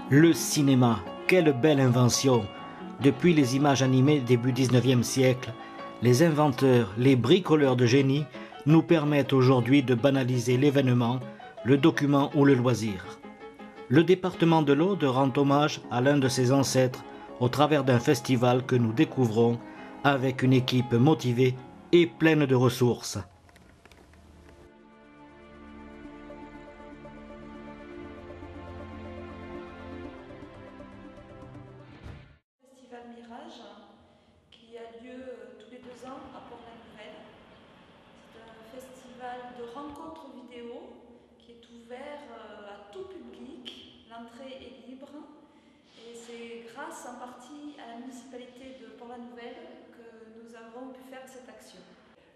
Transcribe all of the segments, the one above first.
Le cinéma, quelle belle invention! Depuis les images animées début 19e siècle, les inventeurs, les bricoleurs de génie nous permettent aujourd'hui de banaliser l'événement, le document ou le loisir. Le département de l'Aude rend hommage à l'un de ses ancêtres au travers d'un festival que nous découvrons avec une équipe motivée et pleine de ressources. Festival Mirage qui a lieu tous les 2 ans à Port-la-Nouvelle. C'est un festival de rencontres vidéo qui est ouvert à tout public. L'entrée est libre et c'est grâce en partie à la municipalité de Port-la-Nouvelle que nous avons pu faire cette action.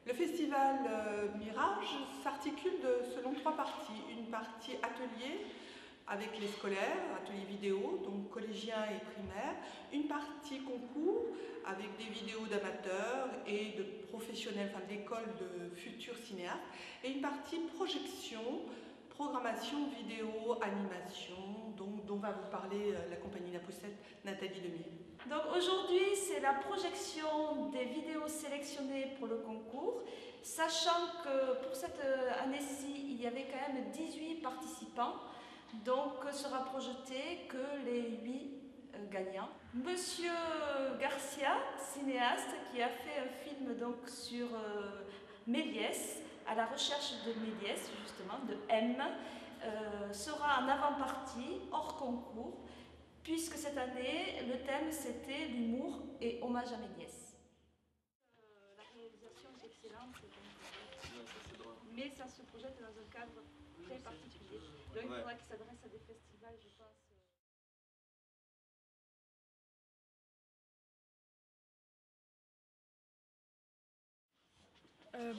Le festival Mirage s'articule selon 3 parties. Une partie atelier avec les scolaires, ateliers vidéo, donc collégiens et primaires. Une partie concours avec des vidéos d'amateurs et de professionnels, enfin d'écoles de futurs cinéastes. Et une partie projection, programmation vidéo, animation, dont va vous parler la compagnie La Poussette, Nathalie Demier. Donc aujourd'hui, c'est la projection des vidéos sélectionnées pour le concours, sachant que pour cette année-ci, il y avait quand même 18 participants, donc sera projeté que les 8 gagnants. Monsieur Garcia, cinéaste, qui a fait un film donc sur Méliès, à la recherche de Méliès, justement, de M, sera en avant-partie, hors concours, puisque cette année, le thème c'était l'humour et hommage à Méliès. La réalisation est excellente, mais ça se projette dans un cadre très particulier. Donc il faudra qu'il s'adresse à des festivals, je pense.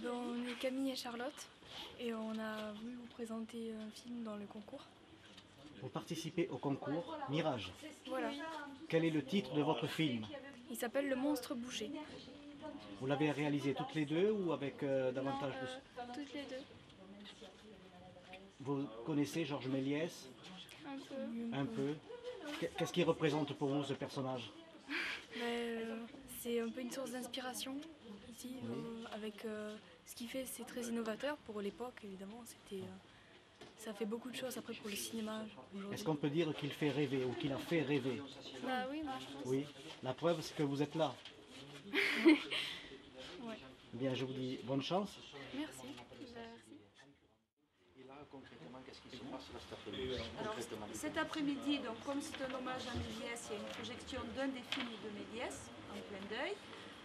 On est Camille et Charlotte et on a voulu vous présenter un film dans le concours. Vous participez au concours Mirage. Voilà. Quel est le titre de votre film? Il s'appelle Le Monstre Bouché. Vous l'avez réalisé toutes les deux ou avec davantage de... Toutes les deux. Vous connaissez Georges Méliès? Un peu. Un peu. Qu'est-ce qu'il représente pour vous ce personnage? C'est un peu une source d'inspiration ici. Avec ce qu'il fait, c'est très innovateur pour l'époque évidemment. Ça fait beaucoup de choses après pour le cinéma aujourd'hui. Est-ce qu'on peut dire qu'il fait rêver ou qu'il a fait rêver? Bah oui, moi je pense. Oui. La preuve, c'est que vous êtes là. Ouais. Bien, je vous dis bonne chance. Merci. Et là, concrètement, qu'est-ce qui se passe là cet après-midi? Alors, cet après-midi, donc, comme c'est un hommage à Méliès, il y a une projection d'un des films de Méliès, en plein d'œil.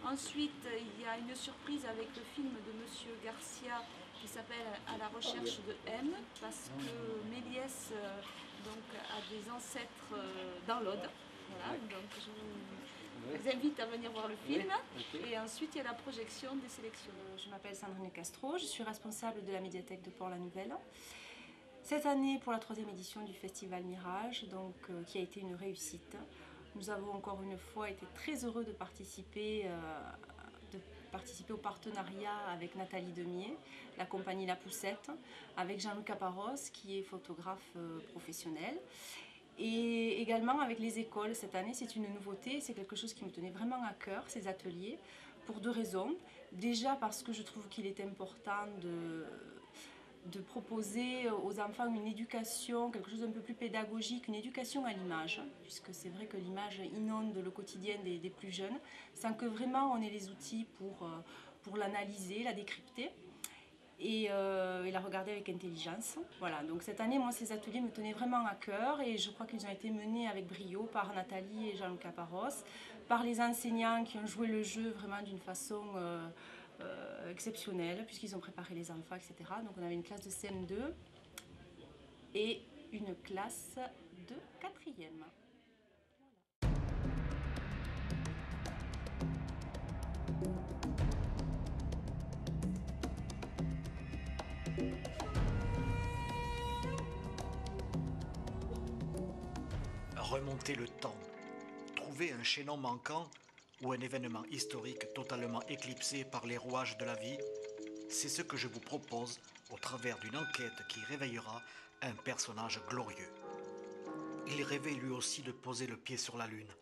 Ensuite, il y a une surprise avec le film de Monsieur Garcia qui s'appelle À la recherche de M, parce que Méliès donc, a des ancêtres dans l'Aude. Voilà, donc je vous invite à venir voir le film. Et ensuite, il y a la projection des sélections. Je m'appelle Sandrine Castro, je suis responsable de la médiathèque de Port-la-Nouvelle. Cette année, pour la 3e édition du Festival Mirage, donc, qui a été une réussite. Nous avons encore une fois été très heureux de participer au partenariat avec Nathalie Demier, la compagnie La Poussette, avec Jean-Luc Caparros qui est photographe professionnel. Et également avec les écoles cette année, c'est une nouveauté, c'est quelque chose qui me tenait vraiment à cœur, ces ateliers, pour 2 raisons. Déjà parce que je trouve qu'il est important de proposer aux enfants une éducation, quelque chose d'un peu plus pédagogique, une éducation à l'image, puisque c'est vrai que l'image inonde le quotidien des plus jeunes, sans que vraiment on ait les outils pour l'analyser, la décrypter. Et la regarder avec intelligence. Voilà, donc cette année, moi, ces ateliers me tenaient vraiment à cœur et je crois qu'ils ont été menés avec brio par Nathalie et Jean-Luc Caparros, par les enseignants qui ont joué le jeu vraiment d'une façon exceptionnelle, puisqu'ils ont préparé les enfants, etc. Donc on avait une classe de CM2 et une classe de 4e. Remonter le temps, trouver un chaînon manquant ou un événement historique totalement éclipsé par les rouages de la vie, c'est ce que je vous propose au travers d'une enquête qui réveillera un personnage glorieux. Il rêvait lui aussi de poser le pied sur la Lune.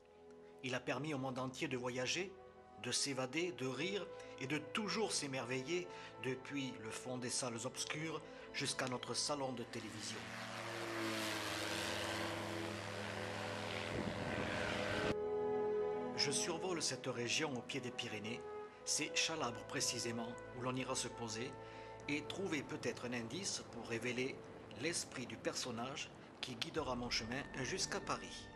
Il a permis au monde entier de voyager, de s'évader, de rire et de toujours s'émerveiller depuis le fond des salles obscures jusqu'à notre salon de télévision. Je survole cette région au pied des Pyrénées, c'est Chalabre précisément où l'on ira se poser et trouver peut-être un indice pour révéler l'esprit du personnage qui guidera mon chemin jusqu'à Paris.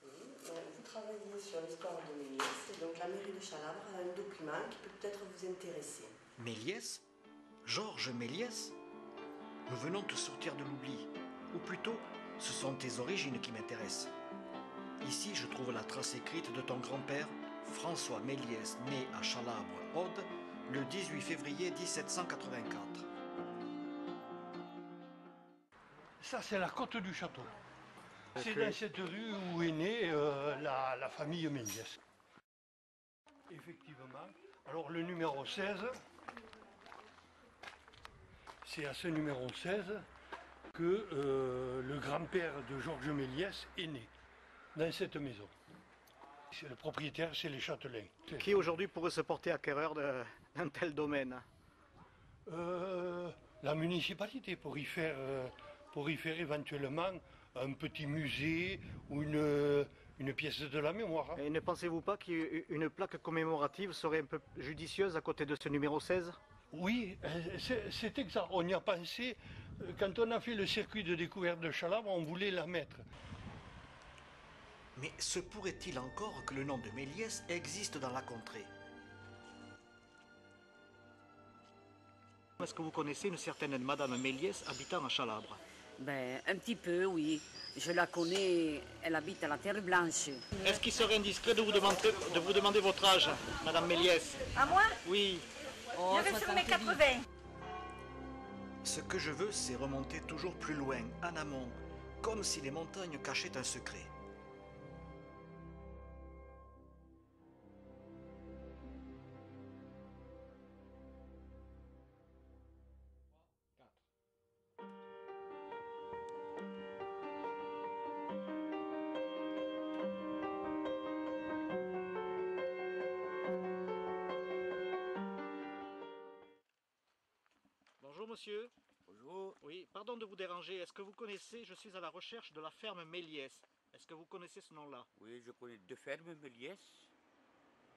Vous travaillez sur l'histoire de Méliès, et donc la mairie de Chalabre a un document qui peut peut-être vous intéresser. Méliès? Georges Méliès? Nous venons de sortir de l'oubli, ou plutôt, ce sont tes origines qui m'intéressent. Ici, je trouve la trace écrite de ton grand-père, François Méliès, né à Chalabre, Aude, le 18 février 1784. Ça, c'est la côte du château. C'est dans cette rue où est née la famille Méliès. Effectivement. Alors, le numéro 16, c'est à ce numéro 16 que le grand-père de Georges Méliès est né, dans cette maison. Le propriétaire, c'est les Châtelains. Qui aujourd'hui pourrait se porter acquéreur d'un tel domaine? La municipalité, pour y faire éventuellement un petit musée ou une pièce de la mémoire. Et ne pensez-vous pas qu'une plaque commémorative serait un peu judicieuse à côté de ce numéro 16? Oui, c'est exact. On y a pensé. Quand on a fait le circuit de découverte de Chalabre, on voulait la mettre. Mais se pourrait-il encore que le nom de Méliès existe dans la contrée? Est-ce que vous connaissez une certaine Madame Méliès habitant à Chalabre? Ben, un petit peu, oui. Je la connais, elle habite à la Terre Blanche. Est-ce qu'il serait indiscret de vous demander votre âge, Madame Méliès? À moi? Oui. Je vais sur mes 80. Ce que je veux, c'est remonter toujours plus loin, en amont, comme si les montagnes cachaient un secret. Bonjour monsieur. Bonjour. Oui, pardon de vous déranger. Est-ce que vous connaissez, je suis à la recherche de la ferme Méliès. Est-ce que vous connaissez ce nom-là? Oui, je connais deux fermes Méliès.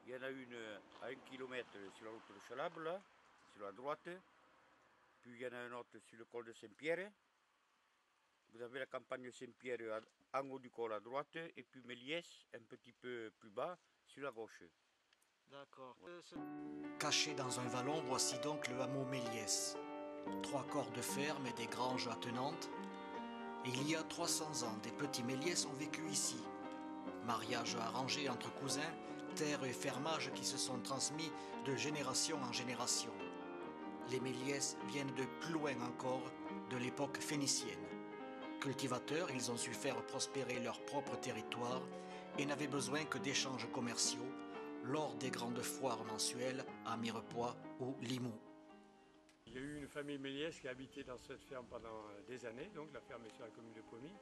Il y en a une à 1 kilomètre sur la route de Chalabre, là, sur la droite. Puis il y en a une autre sur le col de Saint-Pierre. Vous avez la campagne Saint-Pierre en haut du col à droite. Et puis Méliès, un petit peu plus bas, sur la gauche. D'accord. Caché dans un vallon, voici donc le hameau Méliès. 3 corps de ferme et des granges attenantes. Et il y a 300 ans, des petits Méliès ont vécu ici. Mariage arrangé entre cousins, terres et fermages qui se sont transmis de génération en génération. Les Méliès viennent de plus loin encore, de l'époque phénicienne. Cultivateurs, ils ont su faire prospérer leur propre territoire et n'avaient besoin que d'échanges commerciaux lors des grandes foires mensuelles à Mirepoix ou Limoux. Il y a eu une famille Méliès qui a habité dans cette ferme pendant des années, donc la ferme est sur la commune de Pommy.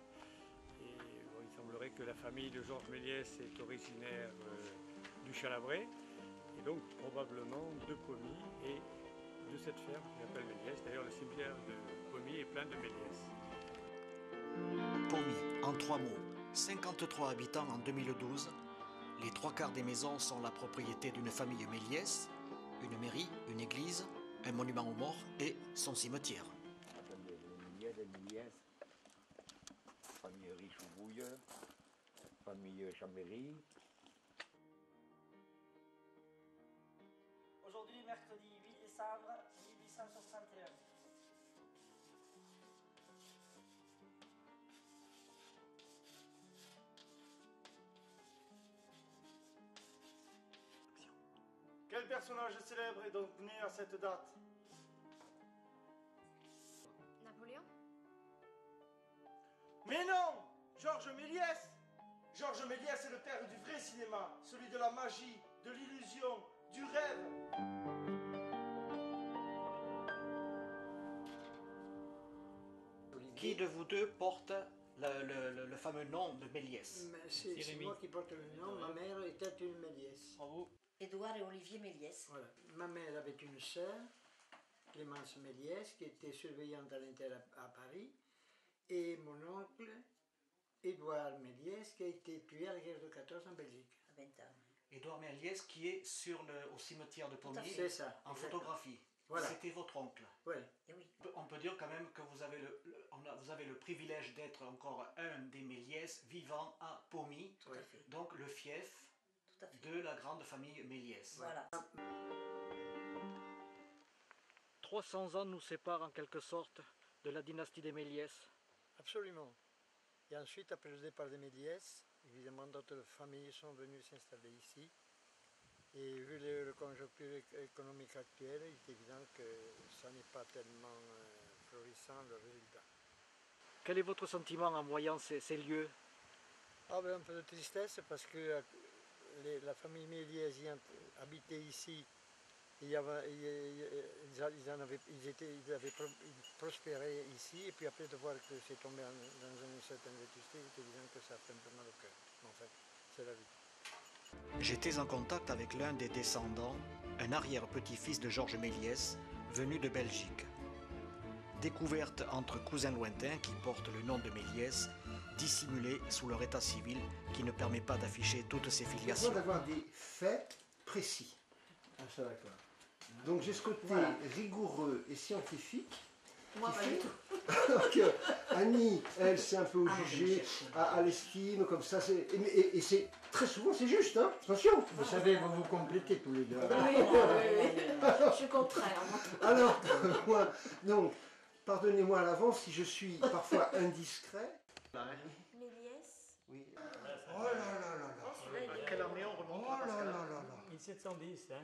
Et bon, il semblerait que la famille de Georges Méliès est originaire du Chalabrais, et donc probablement de Pommy et de cette ferme qui s'appelle Méliès. D'ailleurs, le cimetière de Pommy est plein de Méliès. Pommy, en 3 mots, 53 habitants en 2012. Les 3/4 des maisons sont la propriété d'une famille Méliès, une mairie, une église, un monument aux morts et son cimetière. Attendez, Méliès, famille Richoubouille, famille Chambéry. Aujourd'hui, mercredi 8 décembre 1861. Quel personnage célèbre est donc né à cette date? Napoléon? Mais non! Georges Méliès! Georges Méliès est le père du vrai cinéma, celui de la magie, de l'illusion, du rêve. Qui de vous deux porte le fameux nom de Méliès? C'est moi qui porte le nom. Ma mère était une Méliès. Bravo. Édouard et Olivier Méliès. Voilà. Ma mère avait une sœur, Clémence Méliès, qui était surveillante à l'Inter à Paris, et mon oncle, Édouard Méliès, qui a été tué à la guerre de 14 en Belgique. À 20 ans. Édouard Méliès qui est au cimetière de Pommier C'est ça, en exactement. photographie. Voilà. C'était votre oncle. Oui. Et oui. On peut dire quand même que vous avez le privilège d'être encore un des Méliès vivant à Pommier, Tout à fait. donc le fief Tout à fait. de la grande famille Méliès. Voilà. 300 ans nous séparent en quelque sorte de la dynastie des Méliès. Absolument. Et ensuite, après le départ des Méliès, évidemment, d'autres familles sont venues s'installer ici. Et vu le conjoncture économique actuelle, il est évident que ça n'est pas tellement florissant le résultat. Quel est votre sentiment en voyant ces lieux? Ah ben, un peu de tristesse parce que la famille Méliès habitait ici. Ils prospéraient ici, et puis après de voir que c'est tombé dans une certaine vétusté, il est évident que ça fait un peu mal au cœur. Mais enfin, c'est la vie. J'étais en contact avec l'un des descendants, un arrière-petit-fils de Georges Méliès, venu de Belgique. Découverte entre cousins lointains qui portent le nom de Méliès, dissimulés sous leur état civil qui ne permet pas d'afficher toutes ces filiations. Il faut d'avoir des faits précis. Ah, ça d'accord. Donc j'ai ce côté rigoureux et scientifique. Moi, pas du tout. Alors que Annie, elle, c'est un peu au jugé, à l'estime, comme ça. Et c'est très souvent, c'est juste, hein. Attention. Vous savez, vous vous complétez tous les deux. Je suis contraire. Alors, moi, donc, pardonnez-moi à l'avance si je suis parfois indiscret. Méliès. Oui. Oh là là là là. À quelle année on remonte? Oh là là là là. 1710, hein.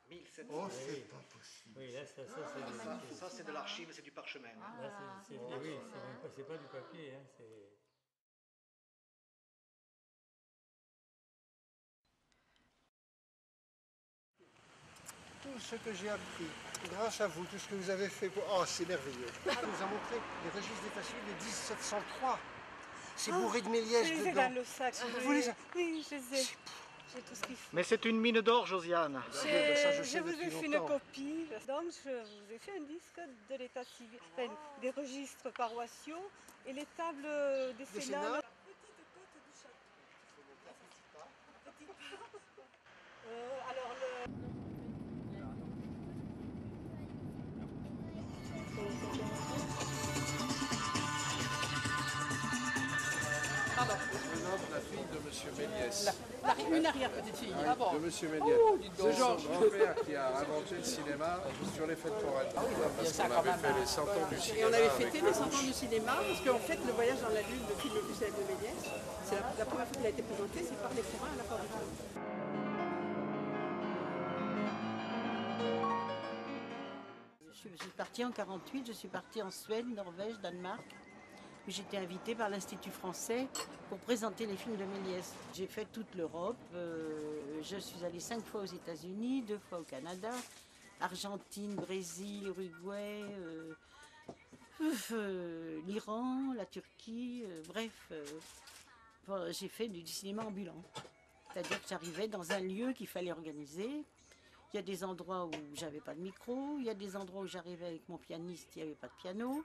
1700. Oh, c'est pas possible. Oui, là, Ça, c'est de l'archive, c'est du parchemin. Là, c'est pas du papier, hein. Tout ce que j'ai appris, grâce à vous, tout ce que vous avez fait pour... Oh, c'est merveilleux. On nous a montré les registres d'état civil de 1703. C'est bourré de Méliès dedans. C'est dans le sac. Vous les avez... Oui, je les ai. J'ai tout ce qu'il faut. Mais c'est une mine d'or, Josiane. Je vous ai fait une copie. Donc, je vous ai fait un disque de l'état civil, enfin, des registres paroissiaux et les tables décennales. La petite côte du château. Petit pas. Alors, Pardon. La fille de M. Méliès. Une arrière-petite-fille. Ah bon. De M. Méliès. C'est son grand-père qui a inventé le cinéma sur les fêtes foraines. Ah oui, parce qu'on avait fait les 100 ans du cinéma. Et on avait fêté les 100 ans du cinéma, parce qu'en fait, le voyage dans la Lune, le film le plus célèbre de Méliès, c'est la première fois qu'il a été présenté, c'est par les forains à la Porte du Trône. Je suis partie en 1948, je suis partie en Suède, Norvège, Danemark. J'étais invitée par l'Institut français pour présenter les films de Méliès. J'ai fait toute l'Europe, je suis allée 5 fois aux États-Unis, 2 fois au Canada, Argentine, Brésil, Uruguay, l'Iran, la Turquie, bref. J'ai fait du cinéma ambulant. C'est-à-dire que j'arrivais dans un lieu qu'il fallait organiser. Il y a des endroits où j'avais pas de micro, il y a des endroits où j'arrivais avec mon pianiste, il n'y avait pas de piano.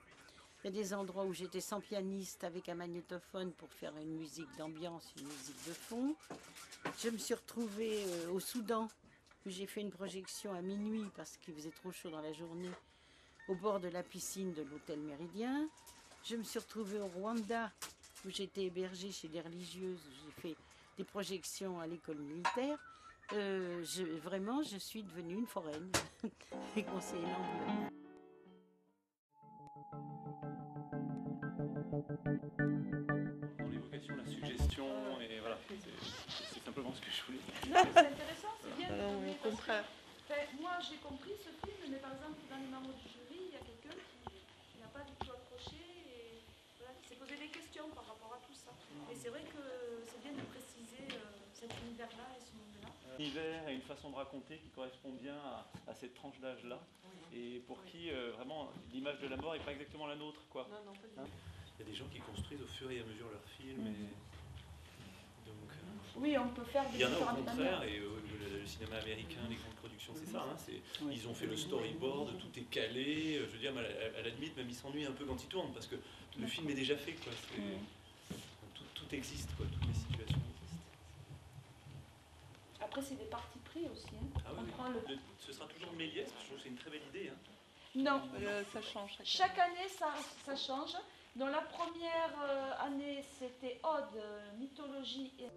Il y a des endroits où j'étais sans pianiste avec un magnétophone pour faire une musique d'ambiance, une musique de fond. Je me suis retrouvée au Soudan où j'ai fait une projection à minuit parce qu'il faisait trop chaud dans la journée au bord de la piscine de l'hôtel Méridien. Je me suis retrouvée au Rwanda où j'étais hébergée chez des religieuses, où j'ai fait des projections à l'école militaire. Vraiment, je suis devenue une foraine et conseillère ambulante. Dans l'évocation, la suggestion, et voilà, c'est simplement ce que je voulais dire. Non, c'est intéressant, c'est bien. Au contraire. Moi, j'ai compris ce film, mais par exemple, dans les membres du jury, il y a quelqu'un qui n'a pas du tout accroché et voilà, qui s'est posé des questions par rapport à tout ça. Et c'est vrai que c'est bien de préciser. univers et une façon de raconter qui correspond bien à cette tranche d'âge-là, et pour qui vraiment l'image de la mort n'est pas exactement la nôtre, quoi. Non, pas du tout. Il y a des gens qui construisent au fur et à mesure leurs films, et donc, oui, on peut faire des il y en a au différentes contraire, manières. et le cinéma américain, les grandes productions, c'est ça, hein, ils ont fait le storyboard, tout est calé, je veux dire, à la limite, même ils s'ennuient un peu quand ils tournent, parce que le film est déjà fait, quoi. Tout existe, quoi, toutes les situations existent. Après, c'est des partis pris aussi. Hein. Ah oui. Ce sera toujours Méliès, je trouve que c'est une très belle idée. Hein. Non, ça change. Chaque année, ça change. Dans la première année, c'était Ode, mythologie et...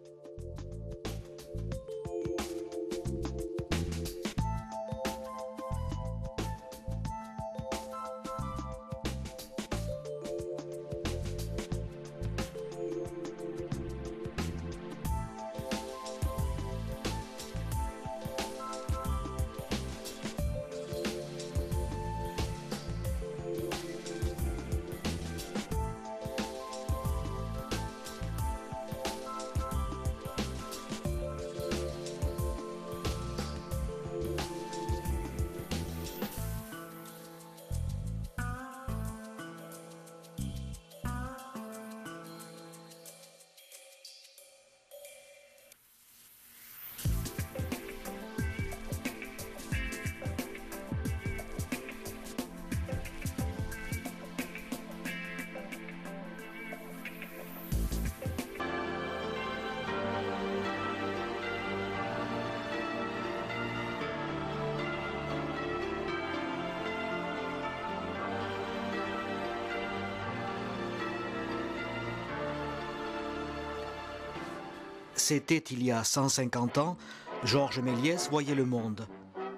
C'était il y a 150 ans, Georges Méliès voyait le monde.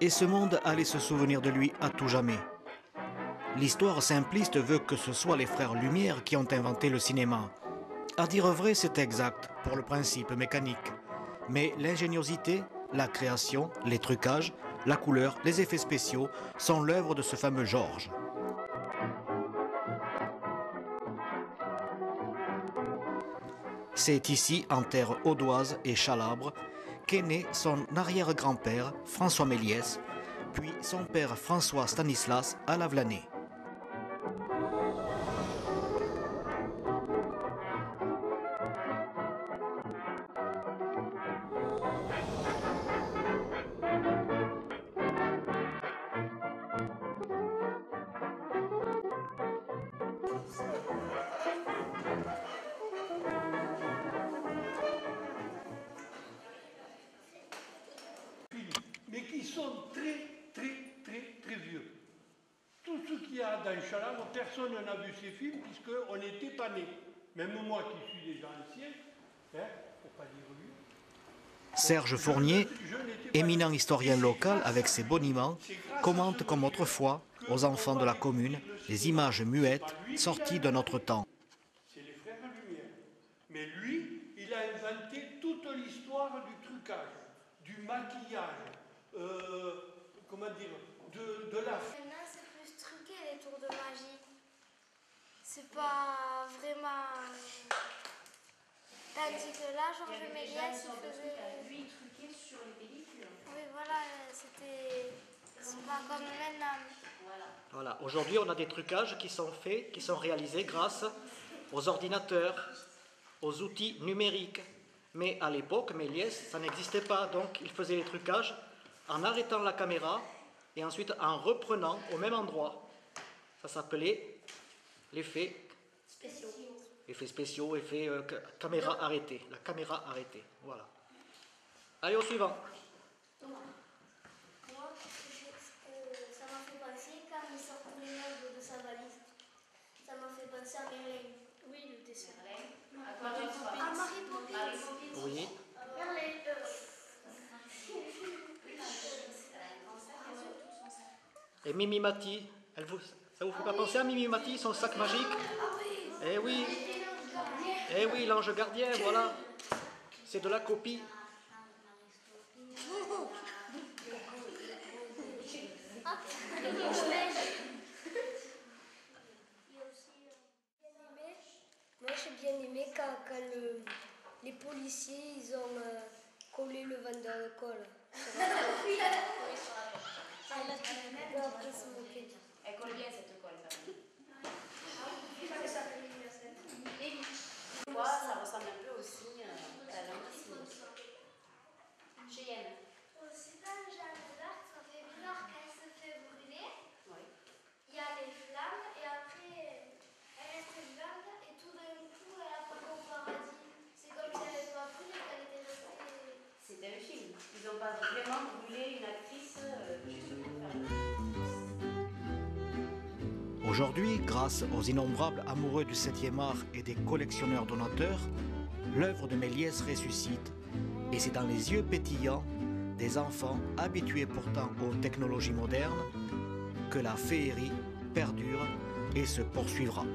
Et ce monde allait se souvenir de lui à tout jamais. L'histoire simpliste veut que ce soit les frères Lumière qui ont inventé le cinéma. À dire vrai, c'est exact, pour le principe mécanique. Mais l'ingéniosité, la création, les trucages, la couleur, les effets spéciaux sont l'œuvre de ce fameux Georges. C'est ici, en terre audoise et chalabre, qu'est né son arrière-grand-père, François Méliès, puis son père François Stanislas à Lavelanet. Mais qui sont très vieux. Tout ce qu'il y a dans Chalabre, personne n'a vu ces films puisqu'on n'était pas nés. Même moi qui suis déjà ancien, hein, pour pas dire lui. Serge Fournier, éminent historien local avec ses boniments, commente comme autrefois, aux enfants de la commune, les images muettes sorties de notre temps. C'est les frères Lumière. Mais lui, il a inventé toute l'histoire du trucage, du maquillage, comment dire, de la... Maintenant, c'est plus truqué les tours de magie. C'est pas vraiment... Tandis que là, Georges Méliès, il faisait... Lui, il truquait sur les pellicules. Oui, voilà, c'était... C'est pas comme maintenant. Voilà. Aujourd'hui, on a des trucages qui sont faits, qui sont réalisés grâce aux ordinateurs, aux outils numériques. Mais à l'époque, Méliès, ça n'existait pas. Donc, il faisait les trucages en arrêtant la caméra et ensuite en reprenant au même endroit. Ça s'appelait l'effet Spéciaux. Effets spéciaux, effet caméra arrêtée. La caméra arrêtée. Voilà. Allez, au suivant. Moi, ça m'a fait penser quand il sortait les meubles de sa valise. Ça m'a fait penser à Merlin. Oui, le dessin. À Marie Poppins. Oui. Merlin. Et Mimi Mati, ça vous fait pas penser à Mimi Mati, son sac magique? Eh oui. Eh oui, l'ange gardien, voilà. C'est de la copie. Moi j'ai bien aimé quand les policiers ils ont collé le vendeur de colle. Oui, sur la tête. Elle colle bien cette colle. Ça ressemble un peu aussi à la lampe Cheyenne. C'est un Jeanne d'Arc, ça fait bizarre quand elle se fait brûler. Oui. Il y a les flammes et après elle reste vivante et tout d'un coup elle apparaît au paradis. C'est comme si elle n'avait pas brûlé, qu'elle était restée. C'était un film. Ils n'ont pas vraiment brûlé une actrice juste pour faire une. Aujourd'hui, grâce aux innombrables amoureux du 7e art et des collectionneurs donateurs, l'œuvre de Méliès ressuscite. Et c'est dans les yeux pétillants des enfants habitués pourtant aux technologies modernes que la féerie perdure et se poursuivra.